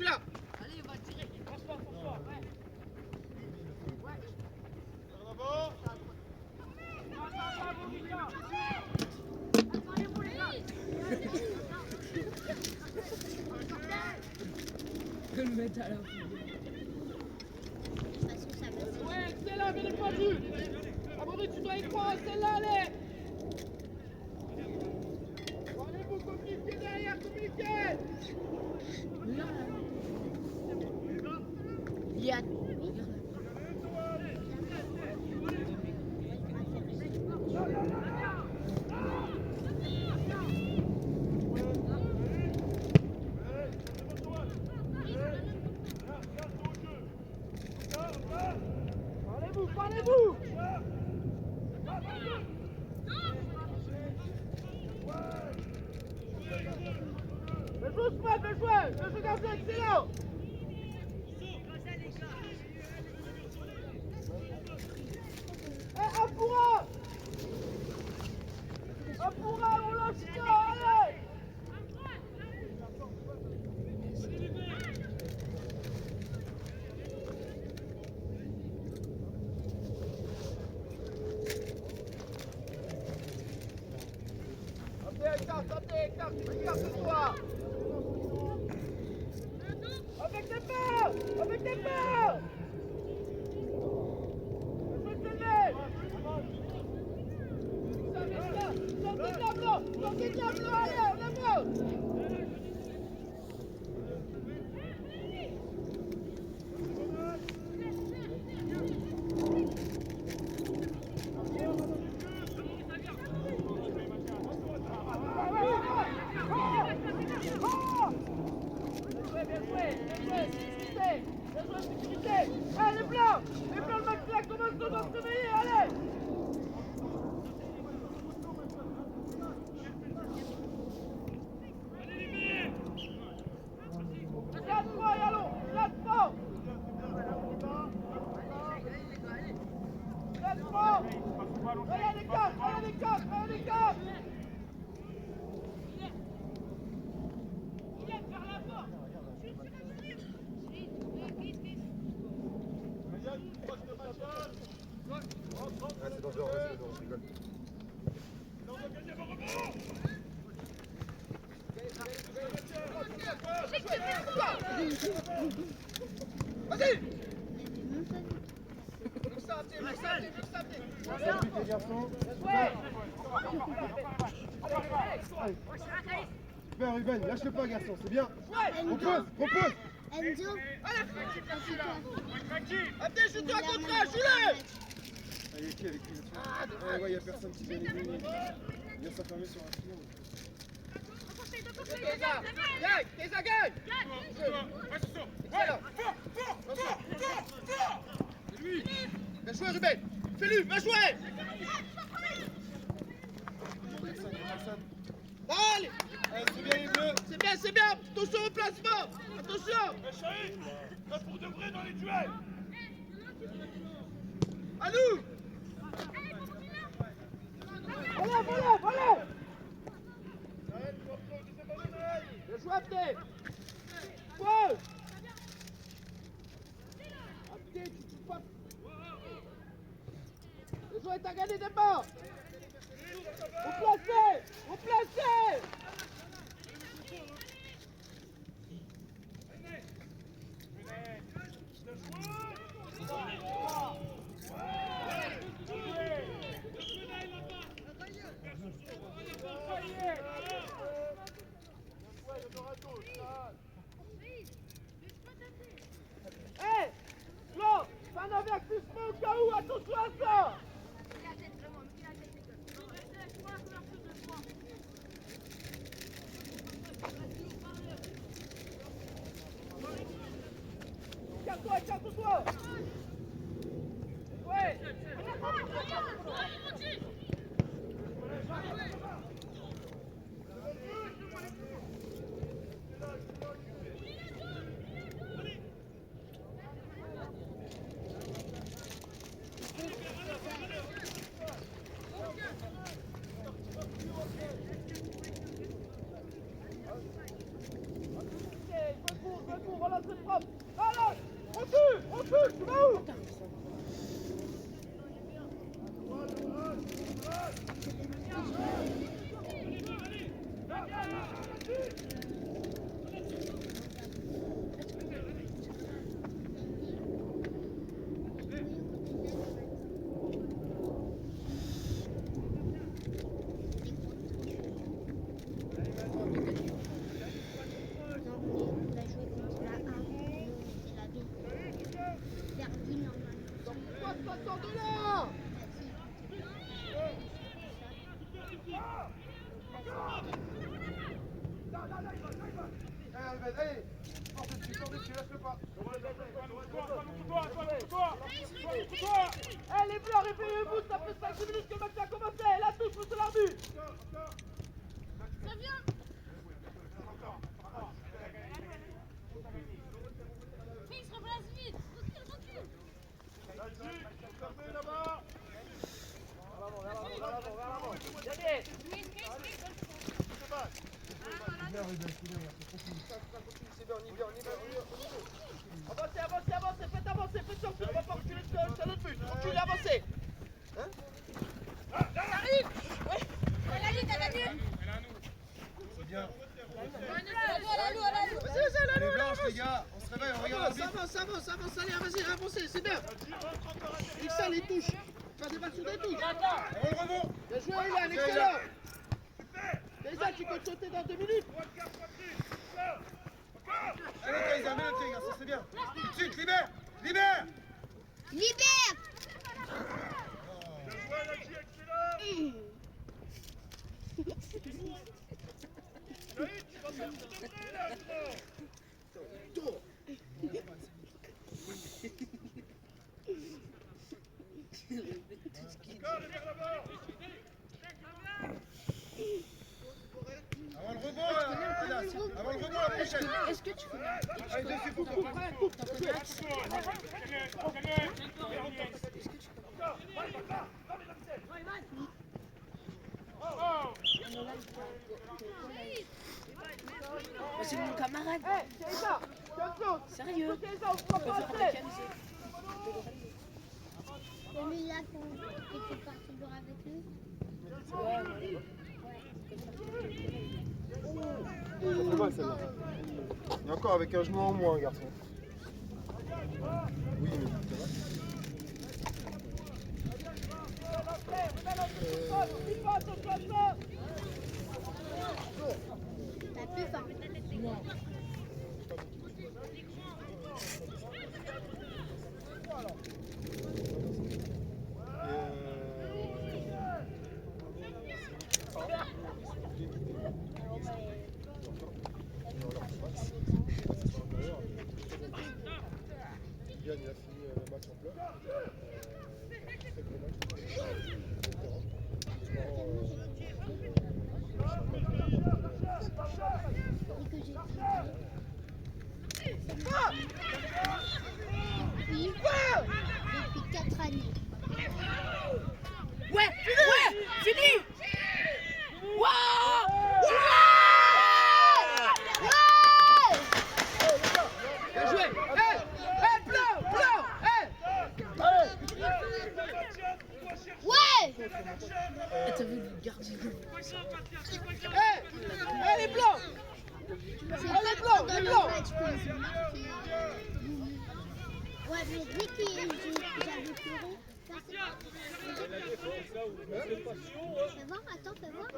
suis là. Allez, on va tirer. Franchement, ouais. Je vais le mettre à la fin. Ouais, celle-là, mais n'est pas vue. Amaury, tu dois y croire, celle-là, allez. Allez-vous, communiquez derrière, communiquez. Yann. Parlez-vous, parlez-vous. Le joueur se met, le joueur gardien, excellent. Un pour un. Un pour un, on lâche pas, allez. Écarte, écarte-toi. Avec les mains. Avec les mains. Sortez de la bleue, allez, en avant. Allez, les blancs, le match là commence tous à se réveiller, allez. C'est dangereux, on rigole. Vas-y. Les garçons. Super Ruben, lâche pas garçon, c'est bien. Propose. Enzo. Attends, joue-toi contre un, joue-le. Allez, qui avec qui là-dessus? Ouais, y'a personne qui vient aider. Il vient s'enfermer sur un filet. Keza, gagne. Excellent. Bien joué, Ruben. Fais-lui, bien joué. Allez. C'est bien les bleus. C'est bien. Attention au placement. Attention. Là pour de vrai dans les duels. À nous. Allez. Bien joué, Abdé. Ouais. Abdé, tu tues pas. Bien joué, t'as gagné des morts. Vous placez. Hé, Flo, fais un avertissement au cas où, attention à ça. Écarte-toi. Ouais. un coup, relance le propre. Allez, recule, tu vas où? Allez, sors dessus, laisse-le pas. Eh les bleus, réveillez-vous, ça fait 5 minutes que le match a commencé. La touche, monsieur l'arbitre. Ça vient. Mais il se replace vite. Recule. Avancez, faites sortir, on va pas reculer sur notre but. Reculez, avancez. Hein? Ça arrive. Oui. Elle a lu. C'est bien. Vas-y. Les blanches, les gars, on se réveille, on regarde la bite. Avance, allez, vas-y, avancez, c'est bien. Il ça, les touches. Faire des balles sur des touches. On le rebond. Bien joué, Ilan, excellent. Déjà, tu peux sauter dans 2 minutes. Allez, Kaiser, mets le pied, garçon, c'est bien. Tout de suite, libère. Libère. Avant le rebond, avant le rebond, la prochaine. Est-ce que tu connais? Allez, dessus, coupe. C'est mon camarade. Eh, Kaiser, attention. Sérieux. Kaiser, on prend pas après. Celui-là que tu pars toujours avec lui. C'est mal celle-là. Et encore avec un genou en moins, garçon. Oui, mais ça va. T'as plus faim. Yann, il a fini le match en pleurs. Très gros match. Et que j'ai depuis 4 années. Ouais, fini. Bien joué. Eh, blanc. Ouais. T'as vu le gardien? Eh, les blancs. C'est les pas blancs, dans les le blancs. match que j'ai marqué. Ouais, mais dès que j'avais pleuré, fais voir, attends, fais voir.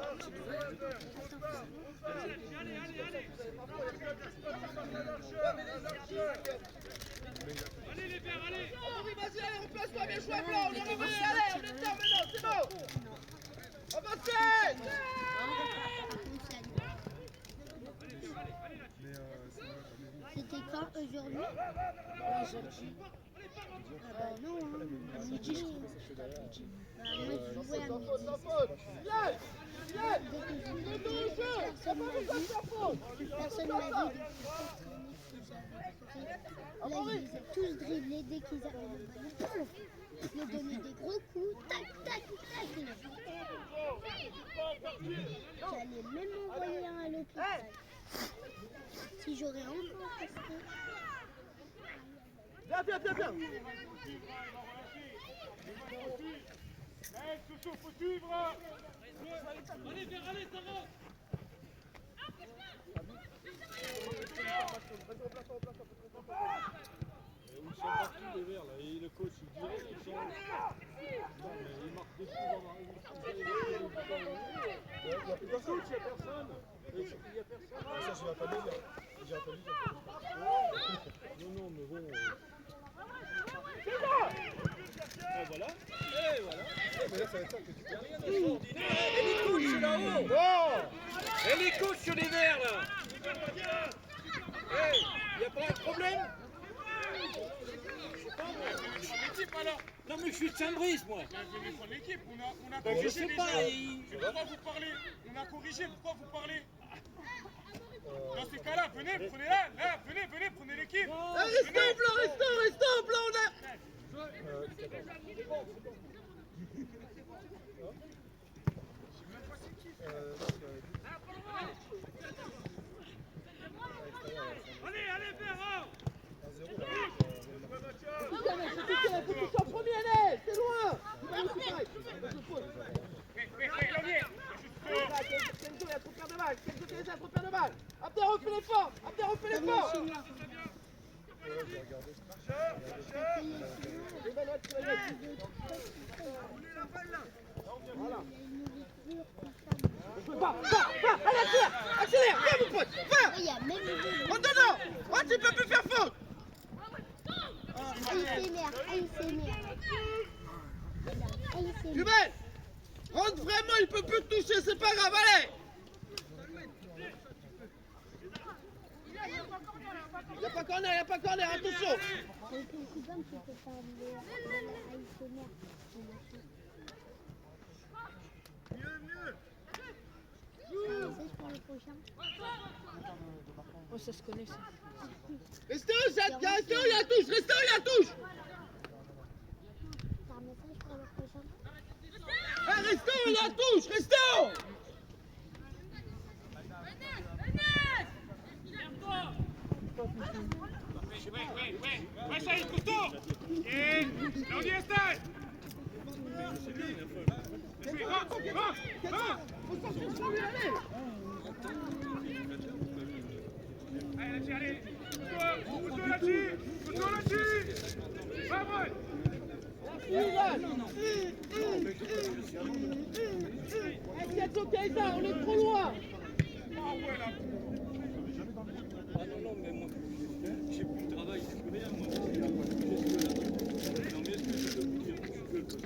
Allez les verts, allez. Oui, vas-y, allez, on place toi, bien joué, blanc. On est réveillé, allez, on est dedans maintenant, c'est bon. Avancez. C'était quand aujourd'hui? Non, hein. À midi, je crois. Moi, je jouais à midi. Personne m'a dit là, ils les ont tous dribblés dès qu'ils avaient le ballon. Ils me donnaient des gros coups. Tac, tac, tac. J'allais même envoyer un à l'hôpital. Si j'aurais encore resté. Viens, viens, viens, viens. Soussou, faut suivre. Allez, viens, allez, ça va. Ils sont partis les verts là, et le coach il dirait qu'ils sont... Non mais ils marquent des coups il n'y a plus personne, il n'y a personne. Il n'y a personne. Ça j'ai entendu, j'ai entendu. Non mais bon... Et voilà. Et voilà. Mais là ça va être ça que tu Rien d'extraordinaire. Et les coachs là-haut. Bon. Et les coachs sur les verts là. Hey, y a pas un problème? Non mais je suis de Saint-Brice moi. Bienvenue pour l'équipe, on a Ben, je corrigé sais les pas. choses. Pourquoi vous parlez? On a corrigé, pourquoi vous parlez? Dans ces cas-là, venez, prenez-la, là, venez, prenez l'équipe. Restons blanc, on a... Allez, Ferrand. Faut que tu sois premier, allez, c'est loin. Kenzo, il y a trop de de balle. Kenzo, il y a trop de balle. Abder, refais l'effort. Voilà. Va, allez, accélère, viens mon pote, va. Il y a même les En donnant, oh, tu peux plus faire faute. Jumel, rentre vraiment, il peut plus te toucher, c'est pas grave, allez. Il n'y a pas corner, attention. Oh, ça se connaît ça. Restez où, Jacques, restez où, il y a la touche. T'as un message pour le prochain? Restez où, il y a la touche, restez où. Ouais, ça y est, costaud. Et là, on y est, stade. Faut sortir sur lui, allez. Allez, couteau là-dessus. Bravo. Kenzo, Kaiza, on est trop loin. Ah non, mais moi, j'ai plus de travail, tu connais, moi. Non, mais est-ce que je peux vous dire que je gueule parce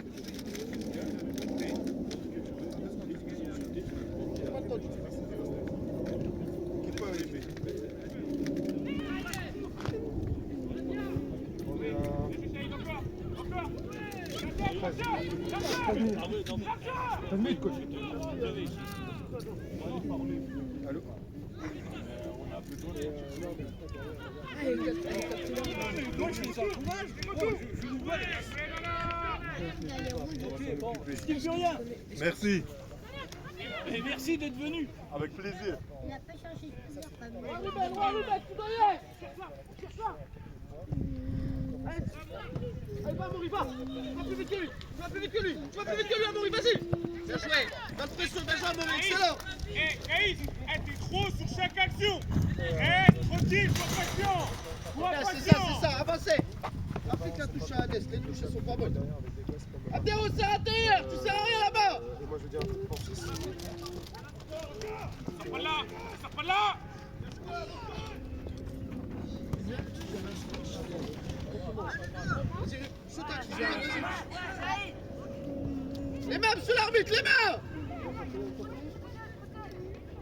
Allô? Merci. Et merci d'être venu. Avec plaisir. Il n'a pas changé de couleur comme moi. Ruben, tu dois y aller. Cherche-la. Allez, va, Amaury, va. Va plus vite que lui. Amaury, vas-y. Bien joué. Pas de pression, bien joué, Amaury, excellent. Raïs, t'es trop sur chaque action. Tranquille, sois patient. C'est ça, avancez. Applique la touche à Hadès, les touches elles sont pas bonnes. Abdéo, c'est à l'intérieur, tu sers à rien là-bas. Et moi je veux dire un truc pour fils. Ça pas là. Les mains sur l'arbitre,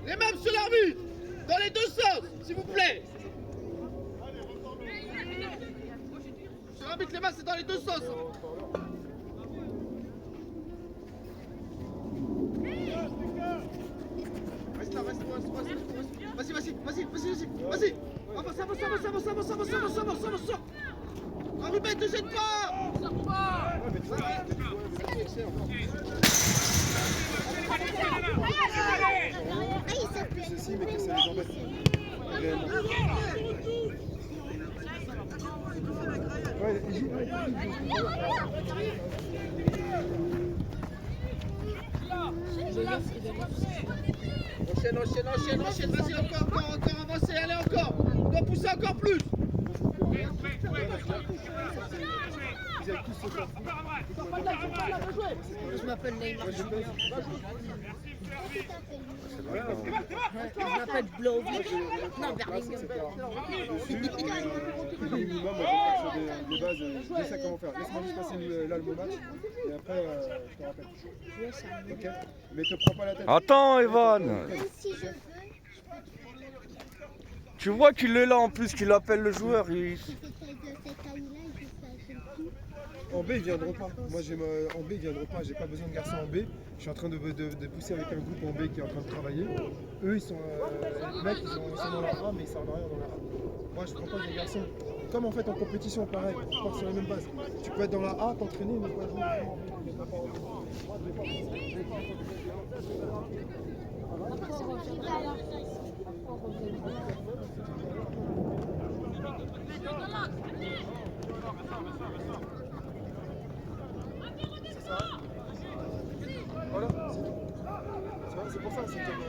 les mains sur l'arbitre. Dans les deux sens, s'il vous plaît. Sur l'arbitre, les mains, c'est dans les deux sens. Reste là. Vas-y. Avance. Ah, Ruben, te jette pas. Ah, il s'appelle. Ceci, mais que ça les embête. Enchaîne, enchaîne, enchaîne, enchaîne, vas-y, encore, avancez, allez encore. On doit pousser encore plus. Je m'appelle Neymar. Je m'appelle Blauvik. Non, Berlingham. Minimum, des bases, je sais comment faire. Laisse-moi juste passer là le mot match et après je te rappelle. Ok. Mais te prends pas la tête. Attends, Evan. Même si je veux, Tu vois qu'il est là en plus, qu'il appelle le joueur. Il... cette année-là, je fais En B, ils viendront pas. Moi, en B, ils viendront pas. J'ai pas besoin de garçons en B. Je suis en train de pousser avec un groupe en B qui est en train de travailler. Eux, ils sont. Les mecs, ils sont dans la A, mais ils servent à rien dans la A. Moi, je prends pas des garçons. Comme en fait en compétition, pareil. On part sur la même base. Tu peux être dans la A, t'entraîner, mais pas jouer. Voilà, c'est tout. C'est pour ça, c'est comme.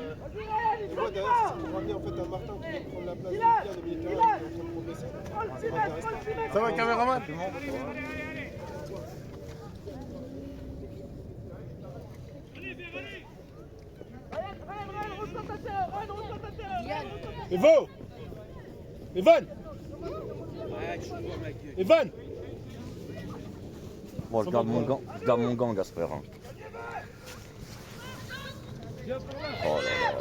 Et moi derrière, c'est pour ramener en fait un Martin qui va prendre la place de Pierre, le milieu de terrain, qui est en train de progresser. Ça m'intéresse pas. Ça va, caméraman? Evo! Evan! Evan! Bon, je garde mon gant, Gasper. Hein. Oh là là.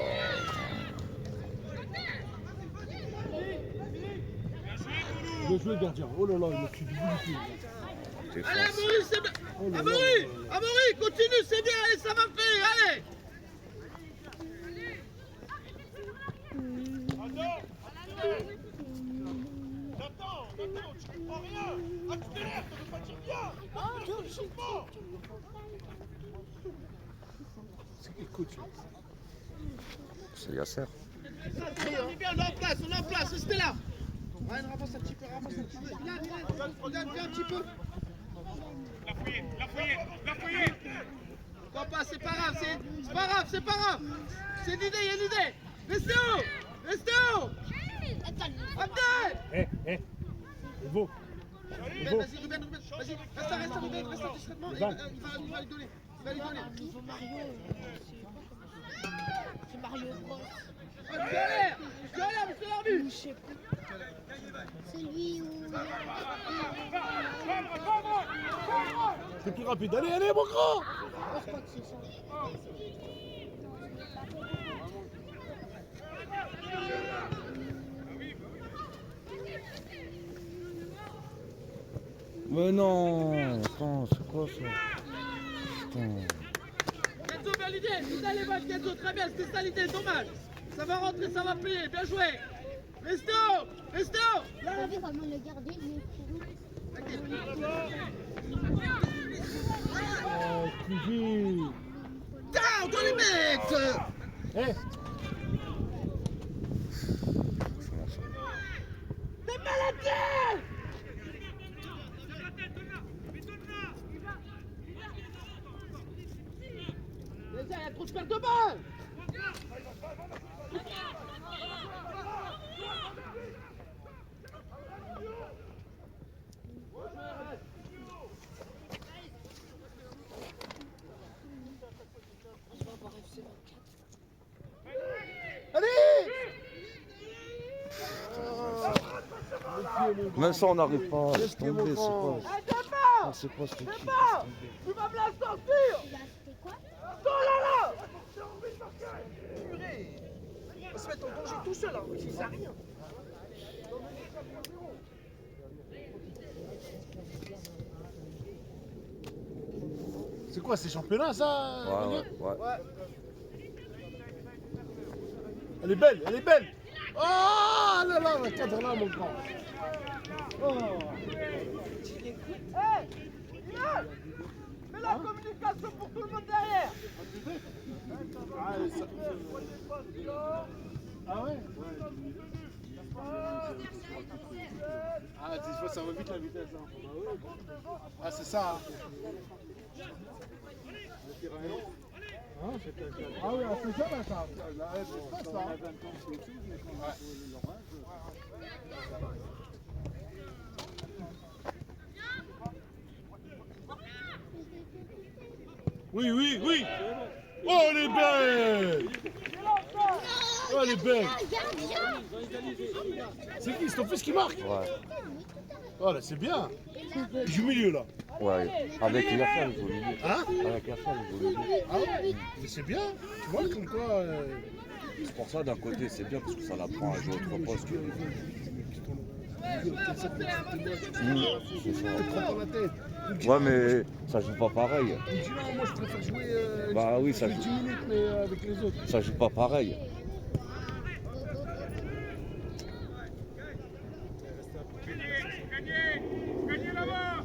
Le joueur gardien. Oh là là, il m'a suivi du tout. Allez, Amaury, c'est bien. Amaury, continue, c'est bien, allez, ça va faire, allez. Attends, tu comprends rien! Accélère, ça veut pas dire bien! C'est qui coach? C'est Yasser. On est bien, on est en place, restez là. Ryan, avance un petit peu, Regarde, viens un petit peu. La fouillette! Non, pas, c'est pas grave, c'est pas grave. C'est l'idée, il y a l'idée. Restez haut. Abdel! Evo. Vas-y, Ruben, vas-y, reste Ruben, reste discrètement, il va lui donner. C'est Mario Bros. Je galère, monsieur l'arbitre. Je sais plus. celui où. C'est plus rapide. Allez, mon grand! Je crois que c'est ça. Mais non, attends, c'est quoi ça? Putain. Kenzo, bien l'idée, c'est ça les balles, Kenzo, très bien, c'était ça l'idée, dommage. Ça va rentrer, ça va payer, bien joué. Restez haut. Là, on va vraiment le garder, mais Oh, Kuzi! Down, dans les mecs. Eh! T'es malade. Déjà, il y a trop de pertes de balles. Même ça, on n'arrive pas à se tomber, c'est quoi? Hey, C'est quoi ce truc? tu vas me la sortir. il a fait quoi? Oh là là. Purée. Il va se mettre en danger tout seul, hein. Il sait rien. C'est quoi, ces championnats, ça? Ouais. Elle est belle, elle est belle! Oh là là, le cadre là, mon grand! Oh! Hey, Ilan, mets la communication pour tout le monde derrière. Ah ouais? fois, ça va vite la vitesse. Hein. Ah, c'est ça. Hein. Ah oui, c'est ça, là, ça. Là, c'est pas ça. Oui, oui, oui. Oh, les belles. Oh, les belles. C'est qui? C'est ton fils qui marque? Ouais. Oh, là, c'est bien. Il joue milieu, là. Ouais. Avec Yasser, il joue au milieu. Hein? Avec Yasser, il joue au milieu. Ah, mais c'est bien. Tu vois, comme quoi... C'est pour ça, d'un côté, c'est bien parce que ça l'apprend à jouer autre poste que. C'est ça. Prends pas la tête. Ouais, mais ça joue pas pareil. Il dit non, moi je préfère jouer Bah oui, ça 10 joue, minutes mais avec les autres. ça joue pas pareil. Gagnez là-bas.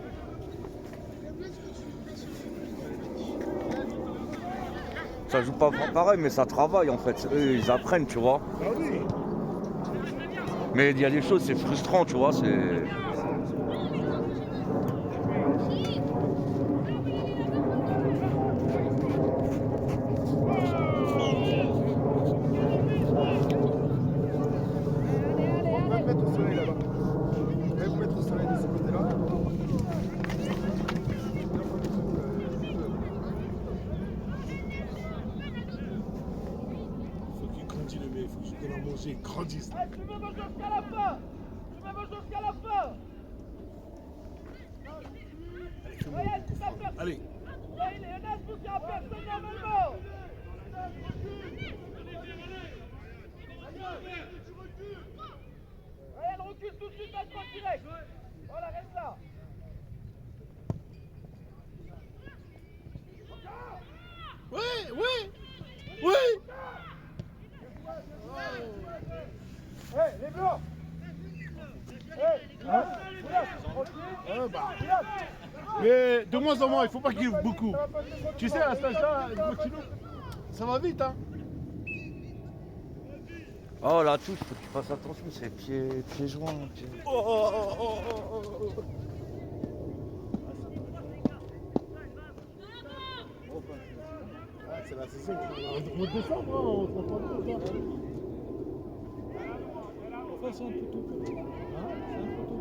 Ça joue pas pareil, mais ça travaille en fait. Eux, ils apprennent, tu vois. Ah oui. Mais il y a des choses, c'est frustrant, tu vois. C'est. On va mettre au soleil là-bas. On va mettre au soleil de ce côté-là. Il faut qu'il grandisse le mec, il faut que je donne à manger, il grandisse. Tu veux manger jusqu'à la fin. Tu veux manger jusqu'à la fin. Ryan, tu t'appelles. Allez. Il y en a qui a personne normalement. Ryan, recule tout de suite, maintenant direct. Voilà, reste là. Ouais, ouais, ouais. Hé, les blancs. Hé, Bah. Mais de moins en moins, il faut pas qu'il y ait beaucoup. Tu sais, à cet âge-là, ça va vite, hein. Oh la touche, faut que tu fasses attention, c'est pieds joints. Ah, c'est la saison. On va descendre, hein, on se prend pas de temps. Enfin, c'est un peu tôt quand même. Hein, c'est un peu tôt.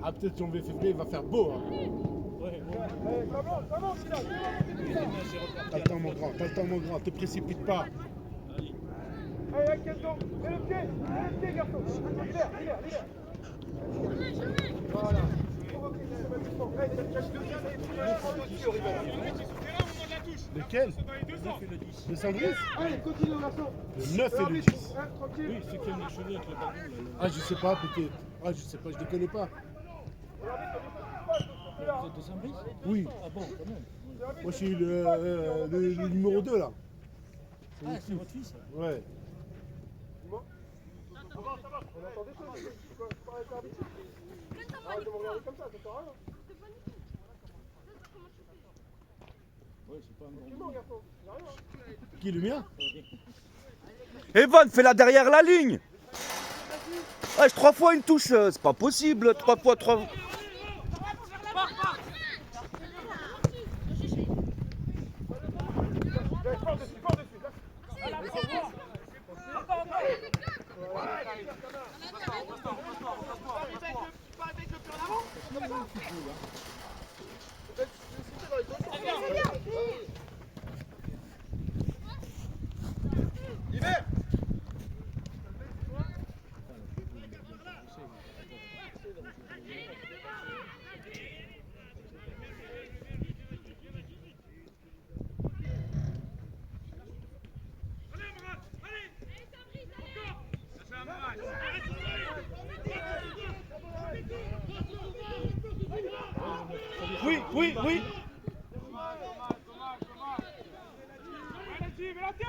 Ah, peut-être janvier, février, il va faire beau. Hein. T'as le temps, mon grand, t'as le temps, mon grand, te précipite pas. Allez, Kenzo, mets le pied, garçon. Libère. Voilà. Lequel? Le Sandris? Allez, continue, garçon. Le 9 et le 10. Tranquille. Oui, c'est quel cheveux avec le ballon là? Ah, je sais pas, peut-être. Ah, je sais pas, je les connais pas. Vous êtes de Saint-Brice? Oui. Ah bon, quand même. Moi, je suis le numéro 2 là. Ah, c'est votre fils? Ouais. On entend des choses. Tu peux pas arrêter l'arbitre. Arrête de me regarder comme ça sert à rien. Ouais, c'est pas un bon. Non, garçon, y a rien. Qui, le mien? Evan, fais-la derrière la ligne. Ah, 3 fois une touche, c'est pas possible. 3 fois 3. Fort dessus. Hiver. Oui. Allez-y, mais la tête.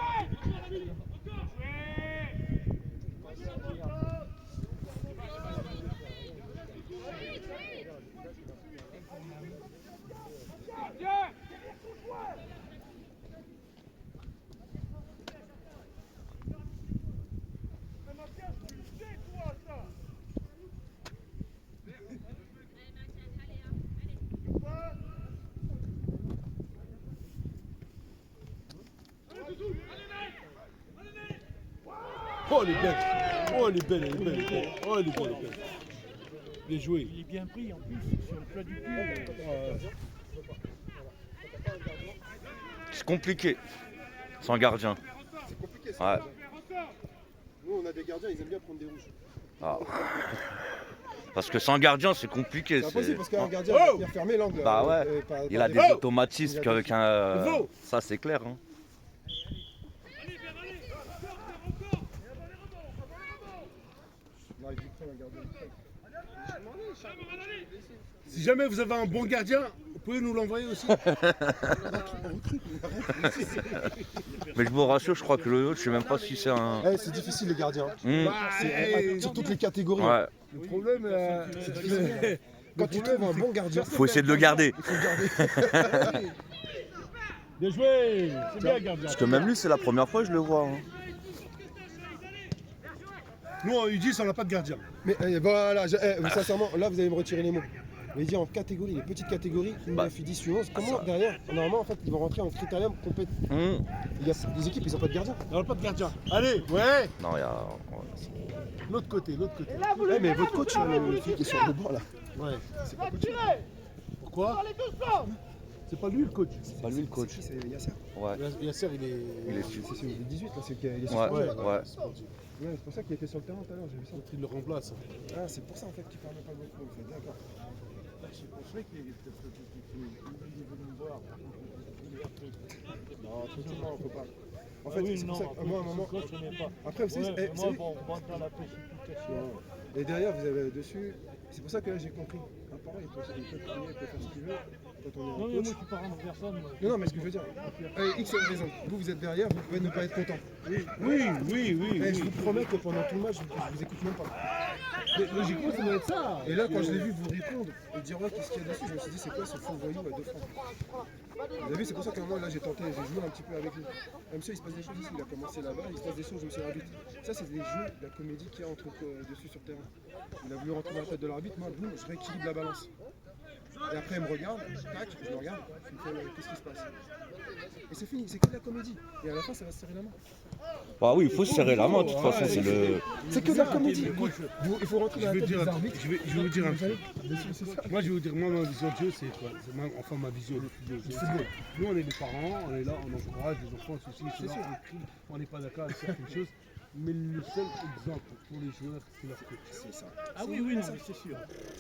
Oh, elle est belle. Oh, elle est belle, elle est belle. Oh, elle est belle, elle est belle. Bien joué. Il est bien pris en plus sur le plat du pied. C'est compliqué. Sans gardien. C'est compliqué ça. Ouais. Nous, on a des gardiens, ils aiment bien prendre des rouges. Ah. Parce que sans gardien, c'est compliqué. C'est impossible parce qu'un gardien Oh il a fermé l'angle. Bah ouais. Il a des Oh automatismes qu'avec un. Ça, c'est clair. Hein. Non, il dit que un gardien. Si jamais vous avez un bon gardien, vous pouvez nous l'envoyer aussi. Mais je vous rassure, je crois que le nôtre, je sais même pas si c'est un. Eh, c'est difficile les gardiens. Hmm. C'est sur toutes les catégories. Ouais. Le problème, C'est difficile. Quand tu trouves un bon gardien, Faut essayer de le garder. il faut le garder. bien joué. C'est bien, gardien. Parce que même lui, c'est la première fois que je le vois. Hein. Nous, en U10, on n'a pas de gardien. Mais voilà, sincèrement, là vous allez me retirer les mots. Mais dit en catégorie, les petites catégories, U9, Bah. U10, U11, comment derrière, normalement en fait ils vont rentrer en critérium compét. Hmm. Il y a des équipes, ils ont pas de gardien. On n'a pas de gardien. Allez, ouais. Non, il y a. L'autre côté, l'autre côté. Eh, mais votre coach, là, le celui qui est sur le banc là, Ouais. c'est pas coach. Pourquoi? C'est pas lui le coach. C'est pas lui le coach. C'est qui, c'est Yasser. Ouais. Yasser, il est. Il est C'est celui du 18 là, c'est qui il est sur Ouais, le banc. ouais. Ouais, c'est pour ça qu'il était sur le terrain tout à l'heure, j'ai vu ça. Il le remplace. Ah, c'est pour ça en fait qu'il parlait pas beaucoup en fait, d'accord. Non, tranquillement, faut pas. En fait, c'est pour ça que moi, à un moment. Après, vous savez, vous savez- et derrière, vous avez dessus. C'est pour ça que là, j'ai compris. Un parent, il peut prier, il peut faire ce qu'il veut. Quand on est Non, en mais coach. moi, je suis pas rendre personne. Non, mais ce que je veux dire, X raison. Vous êtes derrière, vous pouvez ne pas être content. Oui. Je vous promets que pendant tout le match, je vous écoute même pas. Mais logiquement, ça doit être ça. Et là, quand je l'ai vu vous répondre et dire ouais, qu'est-ce qu'il y a dessus, je me suis dit, c'est quoi ce faux voyou à 2 francs. Vous avez vu, c'est pour ça qu'à un moment, là, j'ai tenté, j'ai joué un petit peu avec lui. Ah, monsieur, il se passe des choses ici, il a commencé là-bas, il se passe des choses, je me suis arbitre. Ça, c'est des jeux, la comédie qu'il y a entre dessus sur terrain. Il a voulu rentrer dans la tête de l'arbitre, moi, boum, je rééquilibre la balance. Et après, il me regarde, tac, je le regarde, je me fais, qu'est-ce qui se passe? Et c'est fini, c'est que de la comédie. Et à la fin, ça va se serrer la main. Bah oui, il faut se serrer la main, de toute façon, c'est le. C'est que de la comédie. Il faut rentrer Je dans la vais tête dire des un arbitres. truc. Je vais vous dire un truc. C'est ça. Moi, je vais vous dire, moi, ma vision de jeu, c'est quoi? C'est enfin ma vision de football. Nous, on est les parents, on est là, on encourage les enfants, ceci, cela, on crie, on n'est pas d'accord avec certaines choses. Mais le seul exemple pour les joueurs, c'est leur coach. C'est ça. Ah oui, oui, non, mais c'est sûr.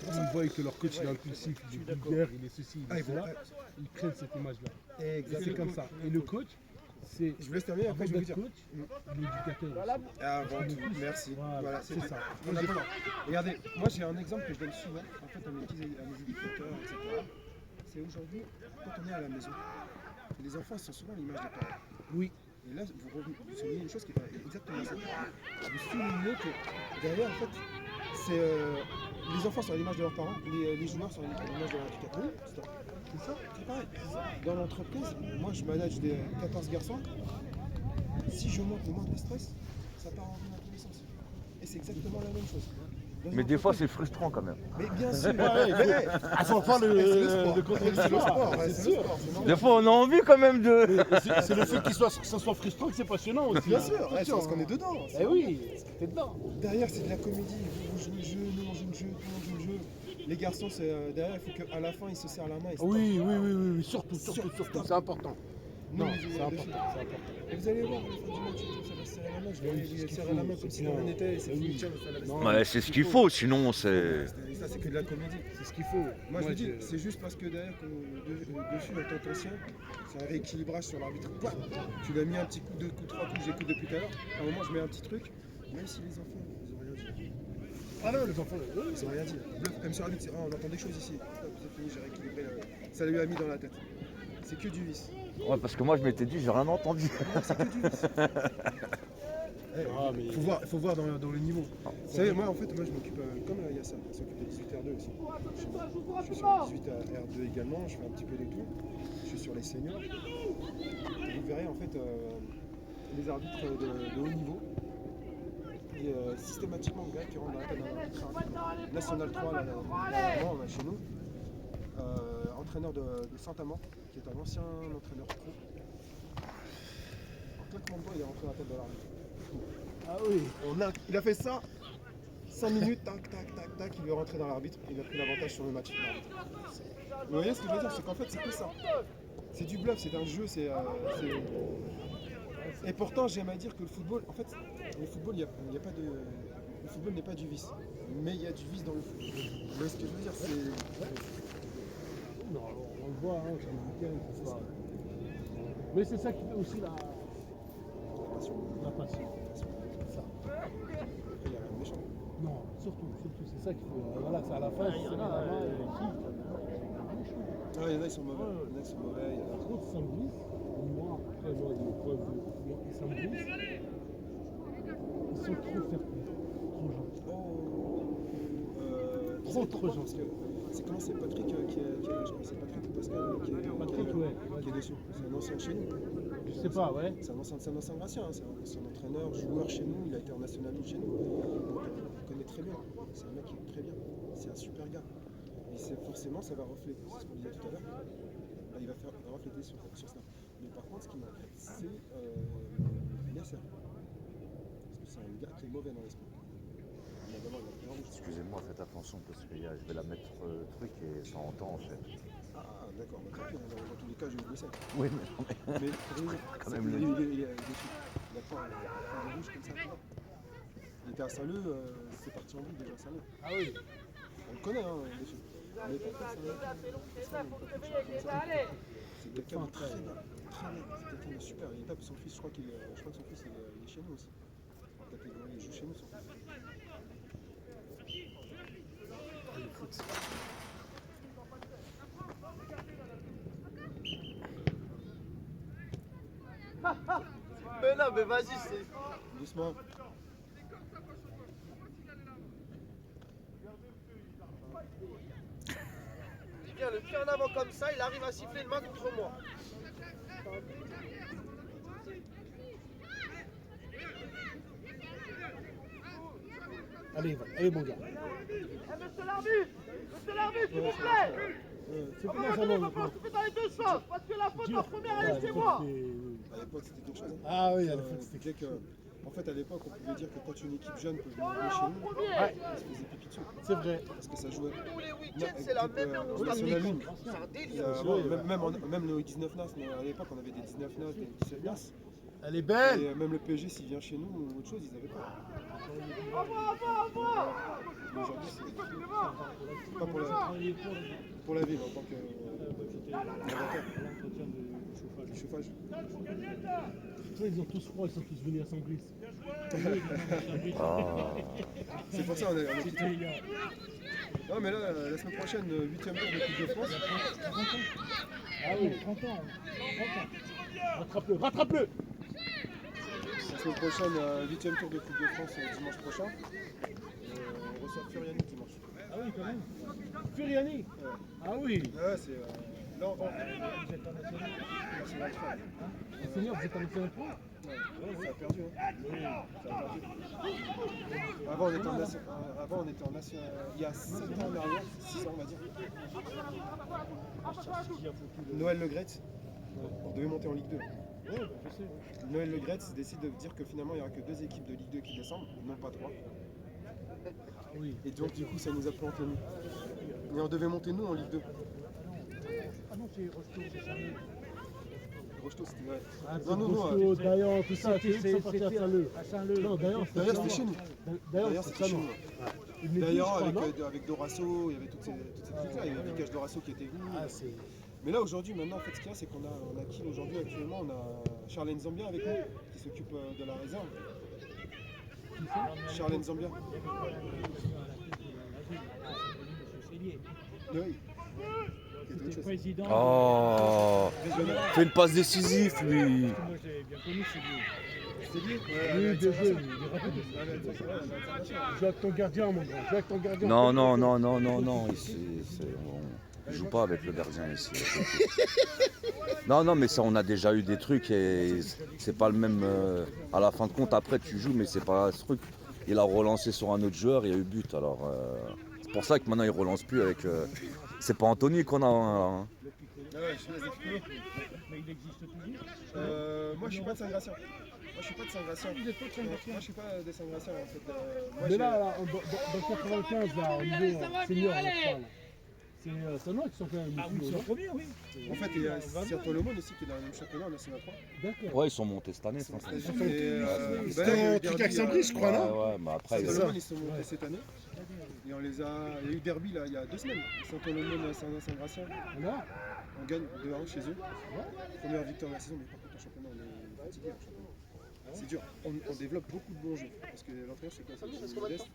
Ils voient que leur coach il est impulsif, il est vulgaire, il est ceci, il Ah, est ils vont- cela. Ils prennent cette image-là. Exactement. C'est comme ça. Et le coach, c'est Je vous laisse terminer, après je vais vous dire. coach, l'éducateur. Avant tout, merci. Voilà, c'est ça. On a pas- Regardez, moi j'ai un exemple que je donne souvent, en fait, à mes éducateurs, etc. C'est aujourd'hui, quand on est à la maison, les enfants sont souvent l'image des parents. Oui. Et là, vous soulignez une chose qui est exactement ça. Vous soulignez que derrière, en fait, c'est les enfants sont à l'image de leurs parents, les joueurs sont à l'image de leur éducateur. C'est ça, c'est pareil. Dans l'entreprise, moi je manage des 14 garçons. Si je monte le moindre stress, ça part en dans tous les sens. Et c'est exactement la même chose. Dans une Mais des fois, entreprise- c'est frustrant quand même. Mais bien sûr, Faut pas c'est le sport. le contrôle C'est le sport, ouais, c'est c'est le sûr. sport, c'est normal. Des fois, on a envie quand même de. C'est le fait que ça soit frustrant que c'est passionnant aussi. Bien sûr, ouais, c'est parce qu'on est dedans. Eh oui, t'es dedans. Derrière, c'est de la comédie. Vous jouez le jeu, nous on joue le jeu, tout le monde joue le jeu. Les garçons, c'est derrière, il faut qu'à la fin, ils se serrent la main. Et se Oui, surtout, c'est important. Nous, Non, les c'est joueurs de important, filles. c'est important. Et vous allez voir, à la fin du match, ça va se serrer la main. Je vais aller serrer la main comme si rien n'était. C'est fini, tiens, on fait la Non. Ouais, c'est ce qu'il faut, sinon c'est. Ça, c'est que de la comédie. C'est ce qu'il faut. Moi, je vous dis, c'est juste parce que derrière, dessus, en tant qu'ancien, c'est un rééquilibrage sur l'arbitre. Pouah, tu l'as mis un petit coup, 2 coups, 3 coups, j'écoute depuis tout à l'heure. À un moment, je mets un petit truc, même si les enfants, ils ont rien dit. Ah non, les enfants, Ils ont rien dit. Bluff, comme sur l'arbitre, c'est on entend des choses ici. Hop, c'est fini, j'ai rééquilibré là. Ça lui a mis dans la tête. C'est que du vice. Ouais, parce que moi, je m'étais dit, j'ai rien entendu. C'est que du vice. Ah, mais- Faut voir dans le niveau. Vous savez, moi en fait, moi je m'occupe, comme il y a ça, je s'occupe des 18R2 aussi. Je suis sur les 18R2 également, je fais un petit peu de tout. Je suis sur les seniors. Et vous verrez en fait les arbitres de haut niveau. Et systématiquement, le gars qui rentre dans la tête d'un arbitre National 3, là, on a chez nous, entraîneur de Saint-Amand, qui est un ancien entraîneur pro. En claquement de doigts, il est rentré dans la tête de l'arbitre. Ah oui. Il a fait ça, 5 minutes, tac, tac, tac, tac, il veut rentrer dans l'arbitre, il a pris l'avantage sur le match. Vous voyez ce que je veux dire, c'est qu'en fait c'est que ça. C'est du bluff, c'est un jeu, Et pourtant j'aime à dire que le football, en fait, le football, il y a pas de... Le football n'est pas du vice, mais il y a du vice dans le foot. Vous voyez ce que je veux dire, Non, on le voit, hein, sur le week-end, c'est ça. Mais c'est ça qui fait aussi la passion. C'est ça. Il y a rien de méchant. Non, surtout, c'est ça qu'il faut. Voilà, c'est à la fin, c'est là, Ah, il y en a, ils sont mauvais. Il y en a, ils sont mauvais. Par contre, Saint-Brice, moi, après moi, des preuves de Saint-Brice, ils sont trop fair-play, trop gentils. Trop Parce que c'est comment c'est Patrick qui est, je crois que c'est Patrick ou Pascal qui est dessus. C'est un ancien de chez nous. Je sais pas, ouais. C'est un ancien Gracien, hein. C'est un entraîneur, joueur chez nous, il a été en National League chez nous. Donc on connaît très bien. C'est un mec qui est très bien. C'est un super gars. Et forcément ça va refléter, c'est ce qu'on disait tout à l'heure. Là, il va refléter sur Snap. Mais par contre ce qui m'inquiète c'est Nasser. Parce que c'est un gars qui est mauvais dans l'esprit. Excusez-moi, faites attention parce que je vais la mettre truc et ça entend en fait. Ah d'accord, dans tous les cas je vais le laisser. Oui, mais quand même il est dessus. Il a pas un rouge comme ça. Il était à Saint-Leu, c'est parti en bout déjà Saint-Leu. Ah oui. On le connaît hein, dessus. Mais pas ça, c'est quelqu'un de très net. C'est quelqu'un de super. Il tape son fils, je crois que son fils il est chez nous aussi. En catégorie, il joue chez nous son fils. Mais non, mais vas-y, c'est. Doucement. Il vient le pied en avant comme ça, il arrive à siffler une main contre moi. Allez, mon gars. Monsieur l'arbitre, s'il vous plaît. C'est comment ça va maintenant? Tu fais dans les deux sens, parce que la faute en première, elle est chez moi. À l'époque c'était quelque chose. Hein. Ah oui, à l'époque c'était quelque chose. En fait, à l'époque, on pouvait dire que quand une équipe jeune peut venir chez nous, elle se faisait pipi dessus. C'est vrai. Parce que ça jouait. Tous les week-ends, c'est la même National. C'est un délire. Même le 19 NAS, à l'époque, on avait des 19 NAS, des 17 NAS. Elle est belle. Et même le PSG, s'il vient chez nous ou autre chose, ils n'avaient pas. Mais aujourd'hui, c'est pas pour la ville en tant que du chauffage. Ils ont tous froid, ils sont tous venus à Saint-Brice. C'est pour ça on est quitté. Non mais là, la semaine prochaine, 8e tour de Coupe de France. Ah oui, 30 ans. Rattrape-le. La semaine prochaine, 8e tour de Coupe de France dimanche prochain. On reçoit Furiani dimanche. Ah oui, quand même. Furiani. Ouais. Ah oui. Ouais, c'est... Là, vous êtes international. Seigneur, vous êtes international pro? Ouais, ça a perdu. Hein. Oui, ça a perdu. Avant, on était en national. Il y a 7 ans en arrière, 6 ans, on va dire. Noël Le Graët, on devait monter en Ligue 2. Ouais, je sais. Noël Le Graët décide de dire que finalement, il n'y aura que 2 équipes de Ligue 2 qui descendent, non pas 3. Oui. Et donc, du coup, ça nous a planté nous. Et on devait monter nous en Ligue 2. Ah non, c'est Rocheteau, c'est Saint-Leu. Rocheteau, c'était vrai. Ah, Rocheteau, Dayan, tout ça, C'était ils sont partis à Saint-Leu. Non, Dayan, D'ailleurs, c'était chez nous. D'ailleurs, C'était chez nous. D'ailleurs, avec Dorasso, il y avait toutes ces trucs-là. Il y avait Vicage Dorasso qui était venu. Ah, c'est... Mais là, aujourd'hui, maintenant, en fait, ce qu'il y a, c'est qu'on a qui aujourd'hui, actuellement, on a Charlène Zambia avec nous, qui s'occupe de la réserve. Charlène Zambia. Oui. Président. Oh, fais une passe décisive, lui. Moi, j'ai bien connu, c'est lui. C'est lui. Oui, bien joué, il est rapide. Joue avec ton gardien, mon grand. Joue avec ton gardien. Non. On joue pas avec le gardien ici. Non, mais ça, on a déjà eu des trucs et c'est pas le même. À la fin de compte, après, tu joues, mais c'est pas ce truc. Il a relancé sur un autre joueur, il y a eu but. Alors, c'est pour ça que maintenant, il relance plus avec. C'est pas Anthony qu'on a. Hein. Ouais, je Mais il existe toujours. Moi, je suis pas de Saint-Gratien. Moi, je suis pas de Saint-Gratien. Vous êtes pas de Saint-Gratien. Moi, je suis pas de Saint-Gratien en fait. Moi, Mais j'ai- là, dans 95, là, au niveau senior, là, je parle. C'est Sanois qui sont quand même. Ah oui, c'est en premier, oui. En fait, il y a Saint-Olomone aussi qui est dans le même championnat, on a National 3. D'accord. Ouais, ils sont montés cette année, ça. C'était un truc avec Saint-Brice, je crois, non? Ouais, mais après, Saint-Olomone, ils sont montés cette année. Et on les a. Il y a eu derby là, il y a 2 semaines. Saint-Olomone, Saint-Gratien. Là, On gagne 2-1 chez eux. Première victoire de la saison, mais par contre, en championnat, on est fatigué. En championnat. C'est dur. On développe beaucoup de bons jeux. Parce que l'entraîneur, c'est quoi? C'est Jimmy Modeste.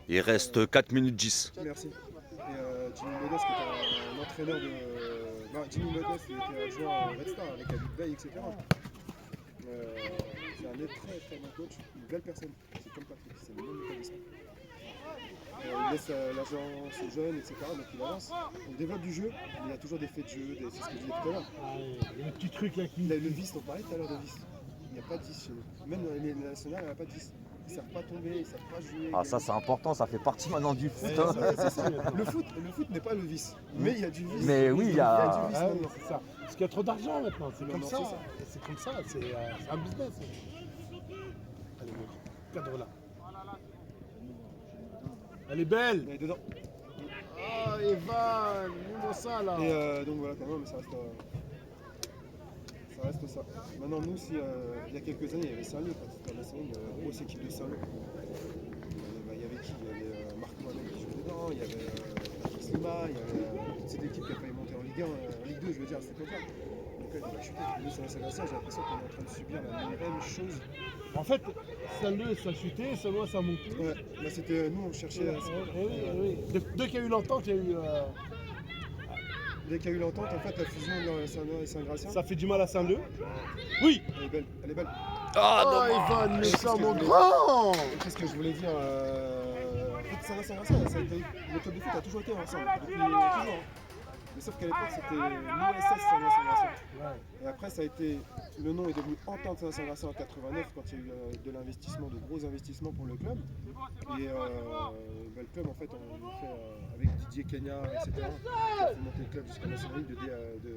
il reste 4 minutes 10. Merci. Et Jimmy Modeste, qui est un entraîneur de. Jimmy Modeste, il était adjoint à Red Star avec David Veil, etc. C'est un très très bon coach, une belle personne. C'est comme Patrick, c'est le même établissement. Il laisse l'agence aux jeunes, etc. Donc il avance. On développe du jeu, mais il y a toujours des faits de jeu, c'est ce que je disais tout à l'heure. le petit truc là qui. Le vice, on parlait tout à l'heure de vice. Il n'y a pas de vice chez nous. Même dans les nationales, il n'y a pas de vice. Ils ne savent pas tomber, ils ne savent pas jouer. Ah, ça, c'est important, ça fait partie maintenant du foot. Ouais, Hein. c'est ça. Le foot n'est pas le vice. Mais il y a du vice. Mais oui, il y a- du vice Ah, maintenant. c'est ça. Parce qu'il y a trop d'argent maintenant, c'est comme non, ça. c'est ça. C'est comme ça, c'est un business. Allez, cadre là. Elle est belle. On est dedans. Ah, Evan, dis-moi ça là. Et donc voilà, quand même, ça reste ça. Maintenant, nous, si, il y a quelques années, il y avait Saint-Leu, quand c'était la saison, une grosse équipe de Saint-Leu. Il y avait qui? Il y avait Marc Mohamed qui jouait dedans, il y avait Patrick Slima, il y avait toute cette équipe qui a failli monter en Ligue 1, en Ligue 2, je veux dire, c'était comme ça. Donc elle va chuter. Nous, sur la Saint-Gratien, j'ai l'impression qu'on est en train de subir la même chose. En fait, Saint-Leu, ça a chuté, Saint-Leu, ça a monté. Ouais, là, c'était nous, on cherchait. Oui. Dès qu'il y a eu l'entente, il y a eu. Dès qu'il y a eu l'entente, en fait, la fusion de Saint-Leu et Saint-Gratien, Ça fait du mal à Saint-Leu. Oui. elle est belle. Elle est belle. Ah, Evan, mais ça, mon grand. Qu'est-ce que je voulais dire En fait, Saint-Gratien, le club de foot a toujours été ensemble, depuis toujours. Hein. Mais sauf qu'à l'époque, c'était l'OSS Saint-Gratien. Et après, ça a été, le nom est devenu Entente Saint-Gratien en 89, quand il y a eu de l'investissement, de gros investissements pour le club. Et le club, en fait, on le fait avec Didier Kenya, etc. qui a fait monter le club jusqu'à la National League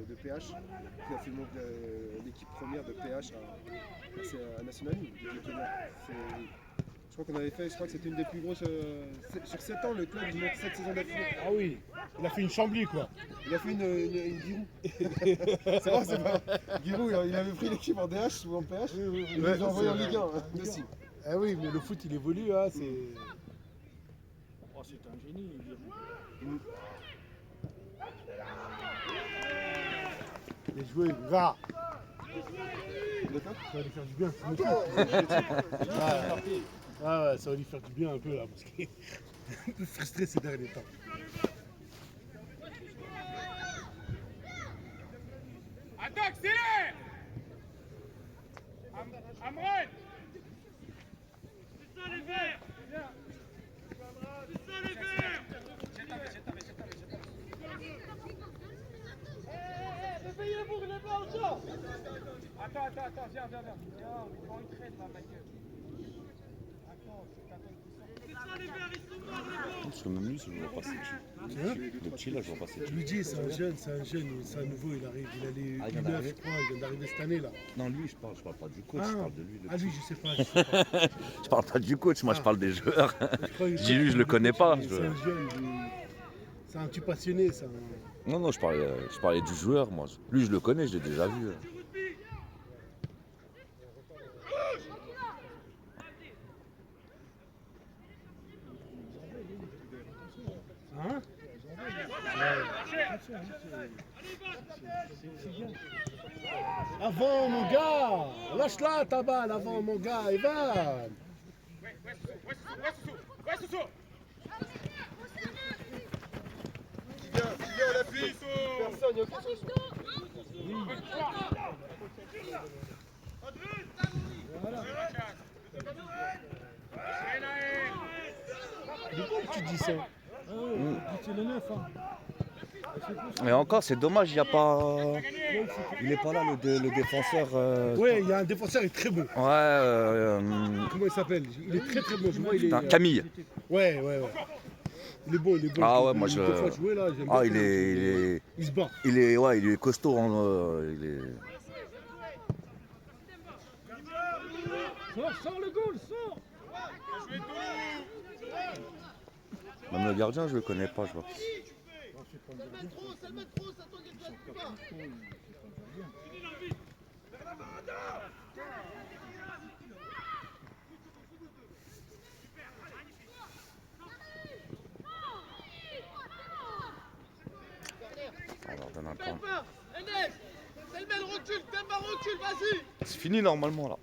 de PH, qui a fait monter l'équipe première de PH à National League. Didier Kenya. Je crois qu'on avait fait, je crois que c'était une des plus grosses. Sur 7 ans, le club il monte 7 saisons d'affilée. Ah oui, il a fait une chambly quoi. Il a fait une Giroud. C'est vrai, c'est pas. Giroud, il avait pris l'équipe en DH ou en PH. Il les a envoyés en Ligue 1 aussi. Ah oui, mais le foot il évolue, hein, c'est. Oh, c'est un génie, Giroud. Les joueurs, va. D'accord. Ça va lui faire du bien. Ouais, ça va lui faire du bien un peu là, parce qu'il est un peu frustré ces derniers temps. Attaque, accélère. Amren. C'est ça les verts. C'est ça les verts. Attends, viens. Viens, prends une traîne là, Michael. Attends, c'est ta tête qui sort. C'est ça les verts, ils sont morts les blancs. Parce que même lui, je ne vois pas c'est qui. Le petit là, je vois pas c'est Je qui. lui dis, c'est un jeune, c'est un nouveau, il arrive, il allait Ah, il vient U9, d'arriver. je crois, il vient d'arriver cette année là. Non, lui, je parle pas du coach, je parle de lui. Le Ah petit. lui, je sais pas. Je parle pas du coach, moi je parle des joueurs. Je dis lui, je le connais pas. C'est un jeune, c'est un petit passionné, c'est un... Non, je parlais du joueur, moi. Lui, je le connais, je l'ai déjà vu. Hein? Avant mon gars! Lâche-la ta balle avant mon gars, Evan! Ouais, Soussou. Qui vient à l'appui. Personne, il n'y a aucun souci. Pourquoi tu dis ça? C'est le 9, hein. Mais encore, c'est dommage, il n'y a pas. Il n'est pas là, le défenseur. Ouais, il y a un défenseur, il est très bon. Ouais, Comment il s'appelle? Il est très très bon. Je vois, il est... putain, Camille. Ouais. Il est bon. Ah ouais, moi je. Des fois, jouer, là, j'aime Ah, bien. il Il se bat. est costaud. Il est. Sors le goal, sors. Même le gardien, je le connais pas, je vois. Ça le met trop, ça t'en est pas. On leur donne un point. Telma, Enes, Telma recule, vas-y. C'est fini normalement là.